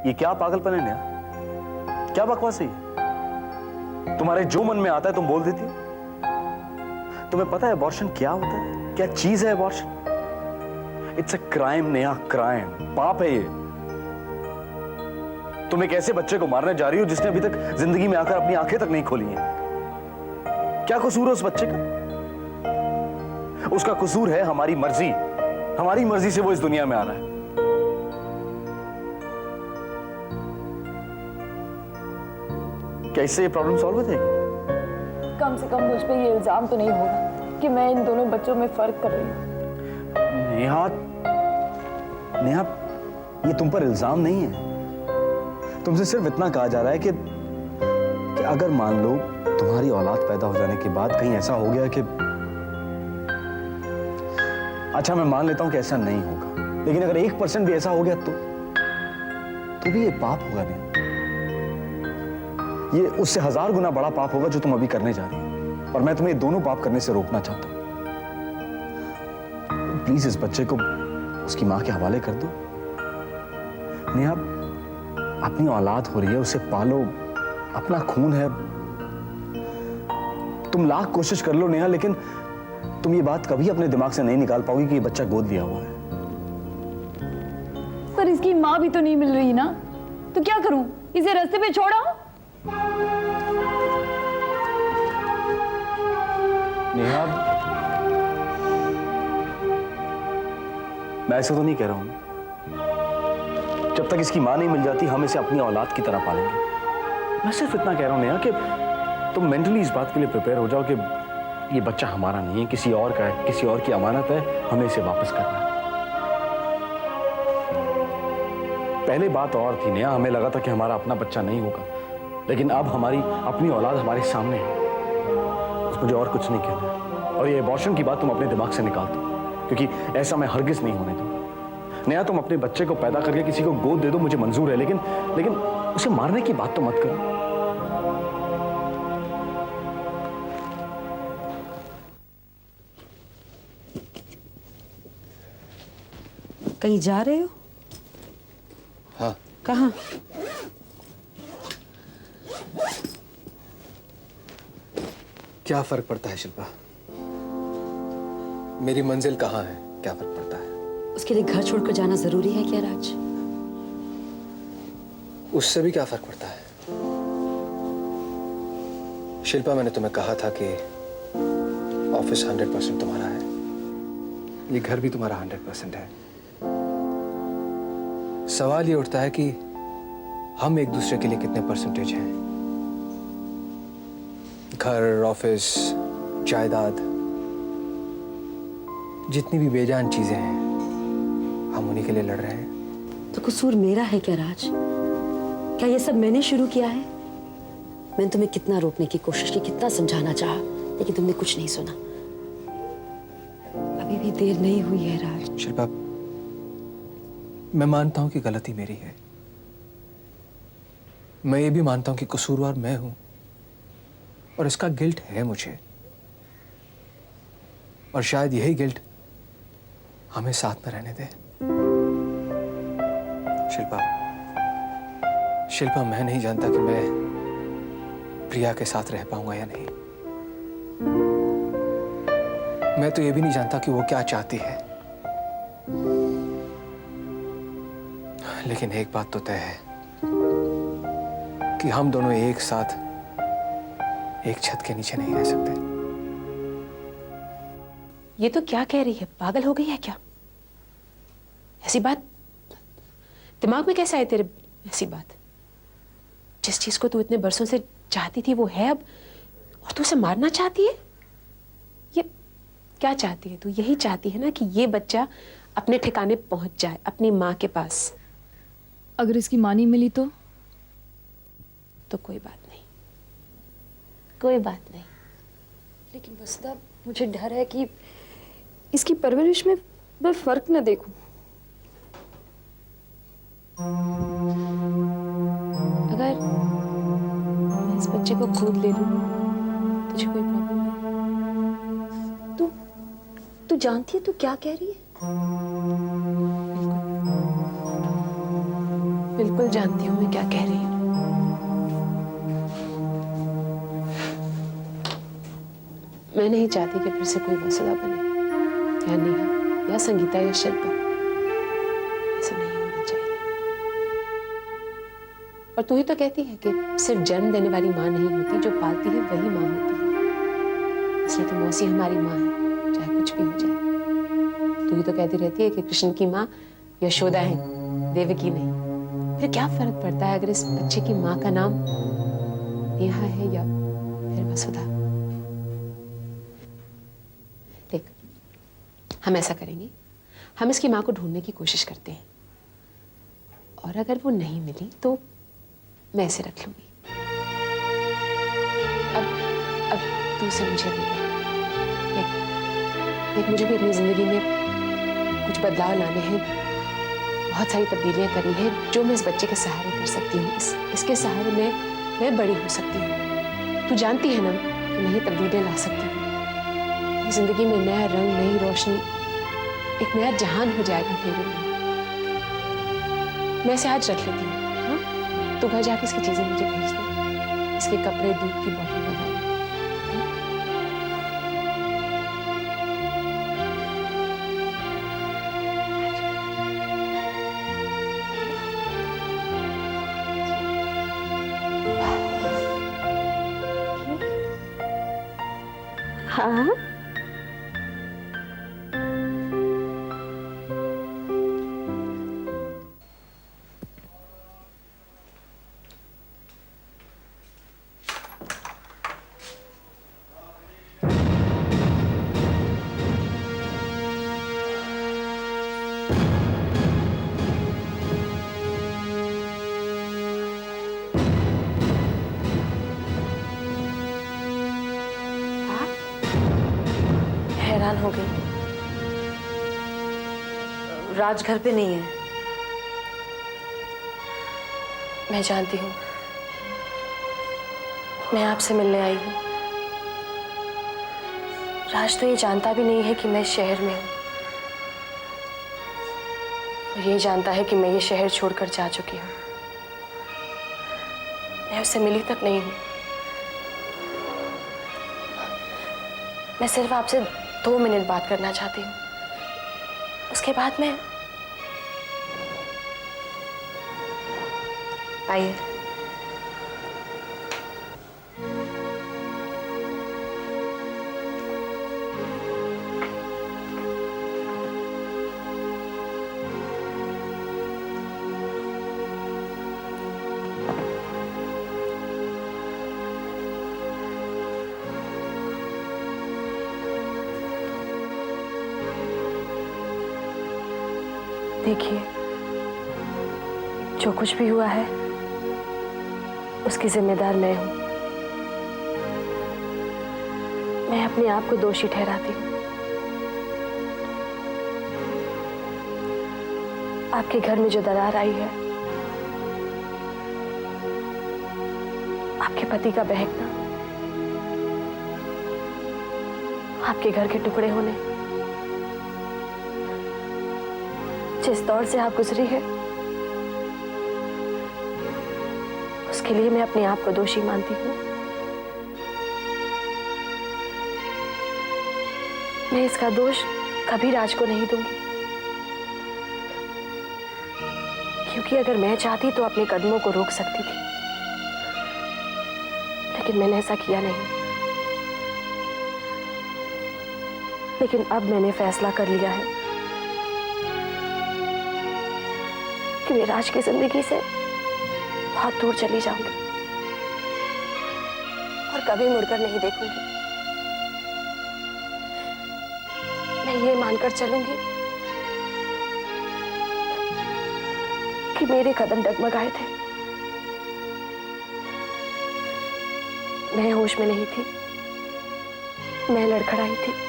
ये क्या पागलपन है नेहा? क्या बकवास है ये? तुम्हारे जो मन में आता है तुम बोल देती हो। तुम्हें पता है अबॉर्शन क्या होता है? क्या चीज है abortion? It's a crime Neha, crime, पाप है ये। तुम एक ऐसे बच्चे को मारने जा रही हो जिसने अभी तक जिंदगी में आकर अपनी आंखें तक नहीं खोली हैं। क्या कसूर है उस बच्चे का? उसका कसूर है हमारी मर्जी। हमारी मर्जी से वो इस दुनिया में आ रहा है। क्या इससे ये प्रॉब्लम सॉल्व हो जाएगी? कम से कम मुझ पे ये इल्जाम तो नहीं होगा कि मैं इन दोनों बच्चों में फर्क कर रही हूँ। नेहा, नेहा, ये तुम पर इल्जाम नहीं है। तुमसे सिर्फ इतना कहा जा रहा है कि अगर मान लो तुम्हारी औलाद पैदा हो जाने के बाद कहीं ऐसा हो गया कि, अच्छा मैं मान लेता हूं कि ऐसा नहीं होगा, लेकिन अगर 1% भी ऐसा हो गया तो भी ये पाप होगा नहीं। ये उससे 1000 गुना बड़ा पाप होगा जो तुम अभी करने जा रही हो, और मैं तुम्हें ये दोनों पाप करने से रोकना चाहता हूं। प्लीज इस बच्चे को उसकी मां के हवाले कर दो। नेहा, अपनी औलाद हो रही है, उसे पालो, अपना खून है। तुम लाख कोशिश कर लो नेहा, लेकिन तुम ये बात कभी अपने दिमाग से नहीं निकाल पाओगी कि ये बच्चा गोद लिया हुआ है। पर इसकी माँ भी तो नहीं मिल रही ना, तो क्या करूं? इसे रास्ते पे छोड़ा? नेहा, मैं ऐसा तो नहीं कह रहा हूं। जब तक इसकी मां नहीं मिल जाती हम इसे अपनी औलाद की तरह पालेंगे। मैं सिर्फ इतना कह रहा हूं नेहा कि तुम मेंटली इस बात के लिए प्रिपेयर हो जाओ कि ये बच्चा हमारा नहीं है, किसी और का है, किसी और की अमानत है, हमें इसे वापस करना है। पहले बात और थी नेहा, हमें लगा था कि हमारा अपना बच्चा नहीं होगा, लेकिन अब हमारी अपनी औलाद हमारे सामने है। मुझे और कुछ नहीं कहना है, और ये अबॉर्शन की बात तुम अपने दिमाग से निकाल दो, क्योंकि ऐसा मैं हरगिज नहीं होने दूंगा। नेहा, तुम अपने बच्चे को पैदा करके किसी को गोद दे दो, मुझे मंजूर है, लेकिन उसे मारने की बात तो मत करो। कहीं जा रहे हो? हाँ। कहाँ? क्या फर्क पड़ता है शिल्पा? मेरी मंजिल कहाँ है, क्या फर्क पड़ता है? उसके लिए घर छोड़कर जाना जरूरी है क्या राज? उससे भी क्या फर्क पड़ता है? शिल्पा, मैंने तुम्हें कहा था कि ऑफिस 100% तुम्हारा है, ये घर भी तुम्हारा 100% है। सवाल ये उठता है कि हम एक दूसरे के लिए कितने परसेंटेज हैं। घर, ऑफिस, जायदाद, जितनी भी बेजान चीजें हैं, हम उन्हीं के लिए लड़ रहे हैं। तो कसूर मेरा है क्या राज? क्या ये सब मैंने शुरू किया है? मैंने तुम्हें कितना रोकने की कोशिश की, कितना समझाना चाहा, लेकिन तुमने कुछ नहीं सुना। अभी भी देर नहीं हुई है राज। शिल्पा, मैं मानता हूं कि गलती मेरी है। मैं ये भी मानता हूं कि कसूरवार मैं हूं, और इसका गिल्ट है मुझे, और शायद यही गिल्ट हमें साथ में रहने दे। शिल्पा, मैं नहीं जानता कि मैं प्रिया के साथ रह पाऊंगा या नहीं। मैं तो ये भी नहीं जानता कि वो क्या चाहती है, लेकिन एक बात तो तय है कि हम दोनों एक साथ एक छत के नीचे नहीं रह सकते। ये तो क्या कह रही है? पागल हो गई है क्या? ऐसी बात दिमाग में कैसे आई तेरे? ऐसी बात, जिस चीज को तू इतने बरसों से चाहती थी वो है अब, और तू उसे मारना चाहती है? ये क्या चाहती है तू? यही चाहती है ना कि ये बच्चा अपने ठिकाने पहुंच जाए, अपनी माँ के पास। अगर इसकी माँ नहीं मिली तो कोई बात नहीं, कोई बात नहीं। लेकिन वसुधा, मुझे डर है कि इसकी परवरिश में मैं फर्क न देखूं। अगर मैं इस बच्चे को गोद ले लूं, तुझे कोई प्रॉब्लम है? तू जानती है तू क्या कह रही है? बिल्कुल जानती हूँ मैं क्या कह रही हूँ। मैं नहीं चाहती कि फिर से कोई वसुधा बने, या नेहा, या संगीता, या शिल्पा। ऐसा नहीं होना चाहिए। और तू ही तो कहती है कि सिर्फ जन्म देने वाली माँ नहीं होती, जो पालती है वही माँ होती है। इसलिए तो मौसी हमारी माँ है, चाहे कुछ भी हो जाए। तू ही तो कहती रहती है कि कृष्ण की माँ यशोदा है, देवकी नहीं। फिर क्या फर्क पड़ता है अगर इस बच्चे की माँ का नाम नेहा है या फिर वसुधा? देख, हम ऐसा करेंगे, हम इसकी माँ को ढूंढने की कोशिश करते हैं, और अगर वो नहीं मिली तो मैं इसे रख लूंगी। अब तू से मुझे देख, मुझे भी अपनी जिंदगी में कुछ बदलाव लाने हैं, बहुत सारी तब्दीलियां करनी हैं, जो मैं इस बच्चे के सहारे कर सकती हूँ। इसके सहारे मैं बड़ी हो सकती हूँ। तू जानती है ना कि मैं ये तब्दीलियां ला सकती हूँ। जिंदगी में नया रंग, नई रोशनी, एक नया जहान हो जाएगा मेरे लिए। मैं इसे आज रख लेती हूँ। हाँ, तू घर जाके इसकी चीजें मुझे भेज दे, इसके कपड़े, दूध की बोतल वगैरह। हाँ, हैरान हो गई। राज घर पे नहीं है। मैं जानती हूँ, मैं आपसे मिलने आई हूँ। राज तो ये जानता भी नहीं है कि मैं इस शहर में हूँ, और ये जानता है कि मैं ये शहर छोड़कर जा चुकी हूँ। मैं उससे मिली तक नहीं हूँ। मैं सिर्फ आपसे 2 मिनट बात करना चाहती हूँ, उसके बाद मैं आइए। देखिए, जो कुछ भी हुआ है उसकी जिम्मेदार मैं हूं। मैं अपने आप को दोषी ठहराती हूँ। आपके घर में जो दरार आई है, आपके पति का बहकना, आपके घर के टुकड़े होने, जिस दौर से आप गुजरी है, उसके लिए मैं अपने आप को दोषी मानती हूँ। मैं इसका दोष कभी राज को नहीं दूंगी, क्योंकि अगर मैं चाहती तो अपने कदमों को रोक सकती थी, लेकिन मैंने ऐसा किया नहीं। लेकिन अब मैंने फैसला कर लिया है कि मैं राज की जिंदगी से बहुत दूर चली जाऊंगी और कभी मुड़कर नहीं देखूंगी। मैं ये मानकर चलूंगी कि मेरे कदम डगमगाए थे, मैं होश में नहीं थी, मैं लड़खड़ाई थी।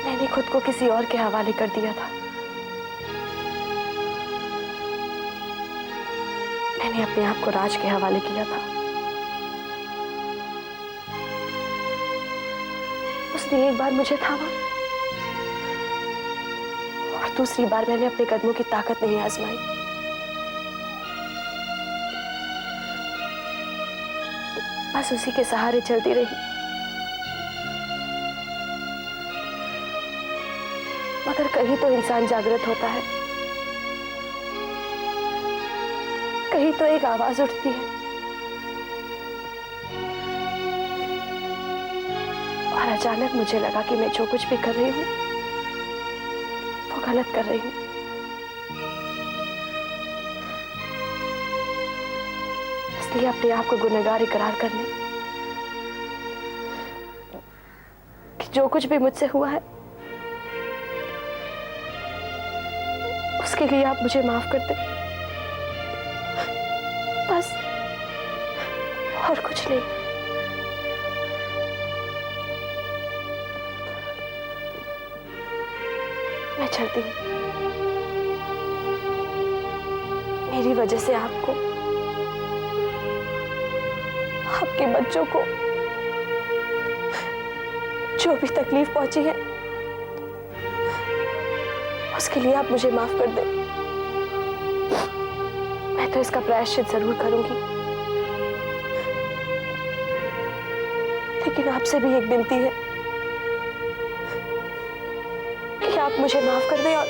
मैंने खुद को किसी और के हवाले कर दिया था। मैंने अपने आप को राज के हवाले किया था। उसने एक बार मुझे थामा और दूसरी बार मैंने अपने कदमों की ताकत नहीं आजमाई। बस उसी के सहारे चलती रही। मगर कहीं तो इंसान जागृत होता है, कहीं तो एक आवाज उठती है और अचानक मुझे लगा कि मैं जो कुछ भी कर रही हूं वो गलत कर रही हूं। इसलिए अपने आप को गुनहगार इकरार करने कि जो कुछ भी मुझसे हुआ है उसके लिए आप मुझे माफ कर दें, बस और कुछ नहीं। मैं चलती हूँ। मेरी वजह से आपको, आपके बच्चों को जो भी तकलीफ पहुंची है उसके लिए आप मुझे माफ कर दें। मैं तो इसका प्रायश्चित जरूर करूंगी, लेकिन आपसे भी एक विनती है कि आप मुझे माफ कर दें और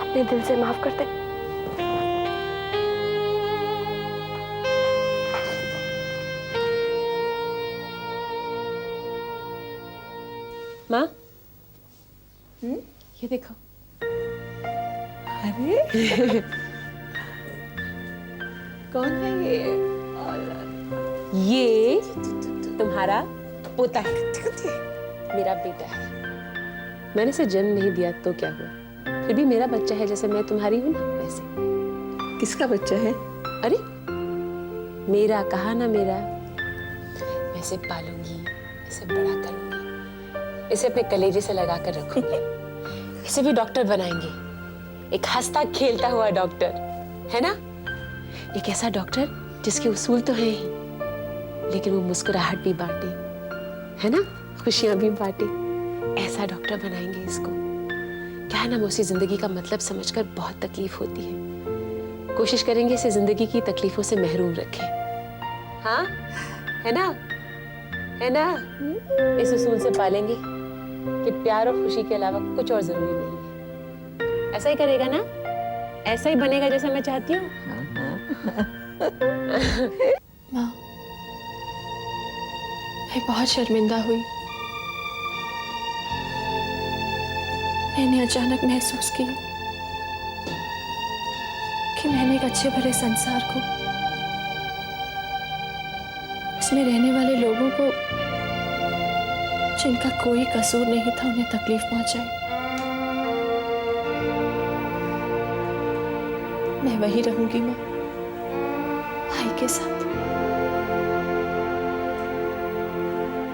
अपने दिल से माफ कर दें। माँ, ये देखो। अरे कौन है ये तुम्हारा पोता है, मेरा बेटा है। मैंने इसे जन्म नहीं दिया तो क्या हुआ, फिर भी मेरा बच्चा है, जैसे मैं तुम्हारी हूं ना वैसे। किसका बच्चा है? अरे मेरा, कहा ना मेरा। मैं इसे पालूंगी, इसे बड़ा करूंगी, इसे अपने कलेजे से लगा कर रखूंगी। इसे भी डॉक्टर बनाएंगे, एक हंसता खेलता हुआ डॉक्टर, है ना? एक ऐसा डॉक्टर जिसके उसूल तो हैं ही, लेकिन वो मुस्कुराहट भी बांटे, है ना, खुशियां भी बांटे। ऐसा डॉक्टर बनाएंगे इसको। क्या है ना, उसी जिंदगी का मतलब समझकर बहुत तकलीफ होती है। कोशिश करेंगे इसे जिंदगी की तकलीफों से महरूम रखें। हाँ, है ना, है ना? इस उसूल से पालेंगे कि प्यार और खुशी के अलावा कुछ और जरूरी नहीं है। ऐसा ही करेगा ना? ऐसा ही बनेगा जैसा मैं चाहती हूँ। माँ, मैं बहुत शर्मिंदा हुई। मैंने अचानक महसूस किया कि मैंने एक अच्छे भले संसार को, इसमें रहने वाले लोगों को जिनका कोई कसूर नहीं था, उन्हें तकलीफ पहुंचाई। मैं वही रहूंगी माँ, भाई के साथ।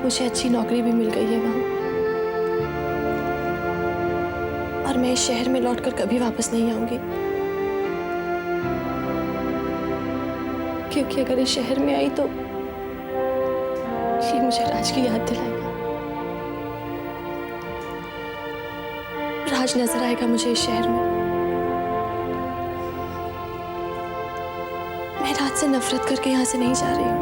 मुझे अच्छी नौकरी भी मिल गई है वहां, और मैं इस शहर में लौटकर कभी वापस नहीं आऊंगी, क्योंकि अगर इस शहर में आई तो ये मुझे राज की याद दिलाएगा। राज नजर आएगा मुझे इस शहर में। मैं राज से नफरत करके यहां से नहीं जा रही हूं,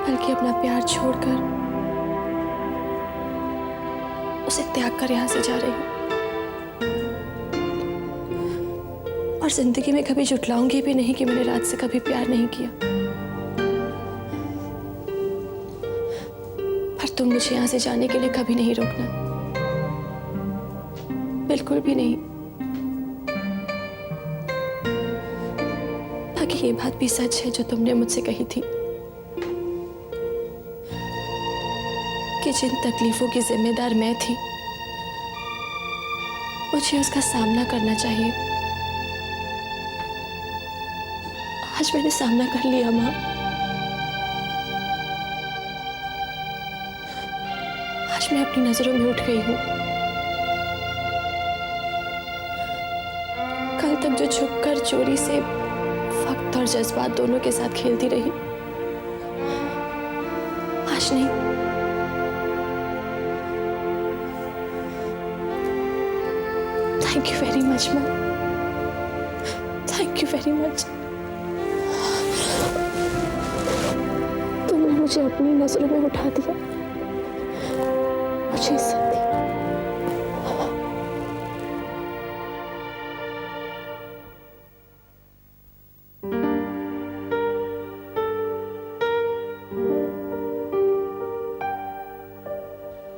बल्कि अपना प्यार छोड़कर उसे त्याग कर यहां से जा रही हूं। और जिंदगी में कभी जुटलाऊंगी भी नहीं कि मैंने राज से कभी प्यार नहीं किया। पर तुम मुझे यहां से जाने के लिए कभी नहीं रोकना, बिल्कुल भी नहीं। बाकी ये बात भी सच है जो तुमने मुझसे कही थी कि जिन तकलीफों की जिम्मेदार मैं थी, मुझे उसका सामना करना चाहिए। आज मैंने सामना कर लिया माँ। आज मैं अपनी नजरों में उठ गई हूं। कल तक जो छुपकर चोरी से वक्त और जज्बात दोनों के साथ खेलती रही, आज नहीं। Thank you very much ma'am, thank you very much. तुमने मुझे अपनी नजरों में उठा दिया, मुझे इज्जत दी।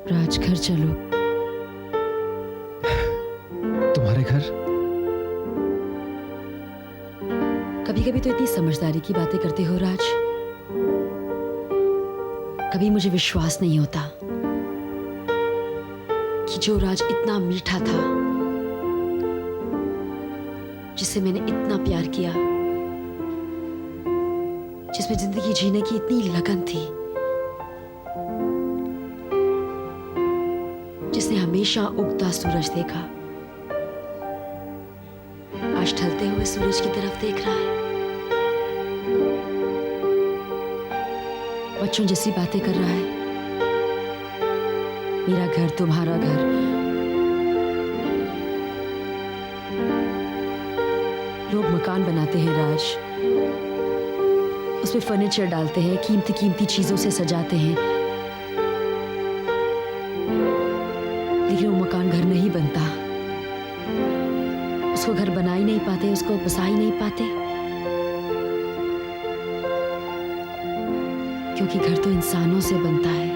राज घर चलो। तुम्हारे घर? कभी कभी तो इतनी समझदारी की बातें करते हो राज, कभी मुझे विश्वास नहीं होता कि जो राज इतना मीठा था, जिसे मैंने इतना प्यार किया, जिसमें जिंदगी जीने की इतनी लगन थी, जिसने हमेशा उगता सूरज देखा, आज ढलते हुए सूरज की तरफ देख रहा है। बच्चों जैसी बातें कर रहा है। मेरा घर तुम्हारा घर, लोग मकान बनाते हैं राज, उसमें फर्नीचर डालते हैं, कीमती कीमती चीजों से सजाते हैं, लेकिन वो मकान घर नहीं बनता। उसको घर बना ही नहीं पाते, उसको बसा ही नहीं पाते, क्योंकि घर तो इंसानों से बनता है।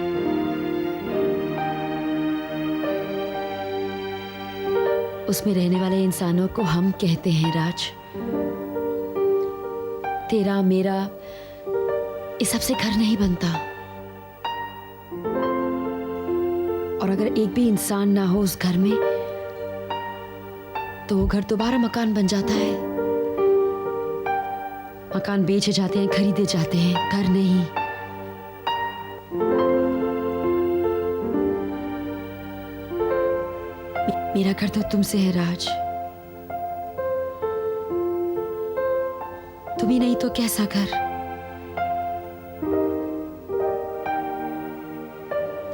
उसमें रहने वाले इंसानों को हम कहते हैं राज। तेरा मेरा इस सबसे घर नहीं बनता, और अगर एक भी इंसान ना हो उस घर में तो वो घर दोबारा मकान बन जाता है। मकान बेचे जाते हैं, खरीदे जाते हैं, घर नहीं। मेरा घर तो तुमसे है राज, तुम ही नहीं तो कैसा घर।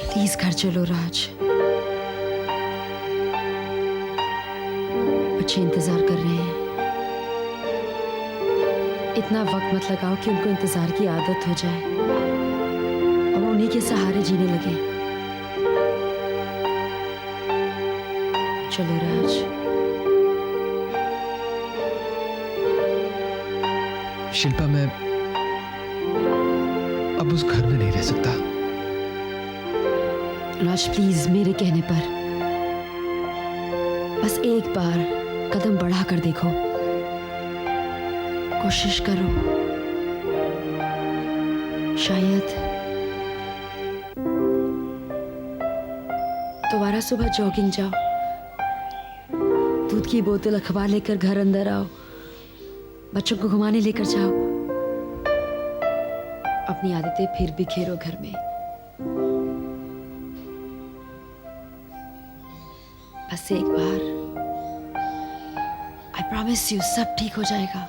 प्लीज घर चलो राज, बच्चे इंतजार कर रहे हैं। इतना वक्त मत लगाओ कि उनको इंतजार की आदत हो जाए और वो उन्हीं के सहारे जीने लगे। चलो राज। शिल्पा, मैं अब उस घर में नहीं रह सकता। राज प्लीज मेरे कहने पर बस एक बार कदम बढ़ा कर देखो, कोशिश करो। शायद दोबारा सुबह जॉगिंग जाओ, दूध की बोतल अखबार लेकर घर अंदर आओ, बच्चों को घुमाने लेकर जाओ, अपनी आदतें फिर बिखेरो घर में। बस एक बार, आई प्रॉमिस यू सब ठीक हो जाएगा।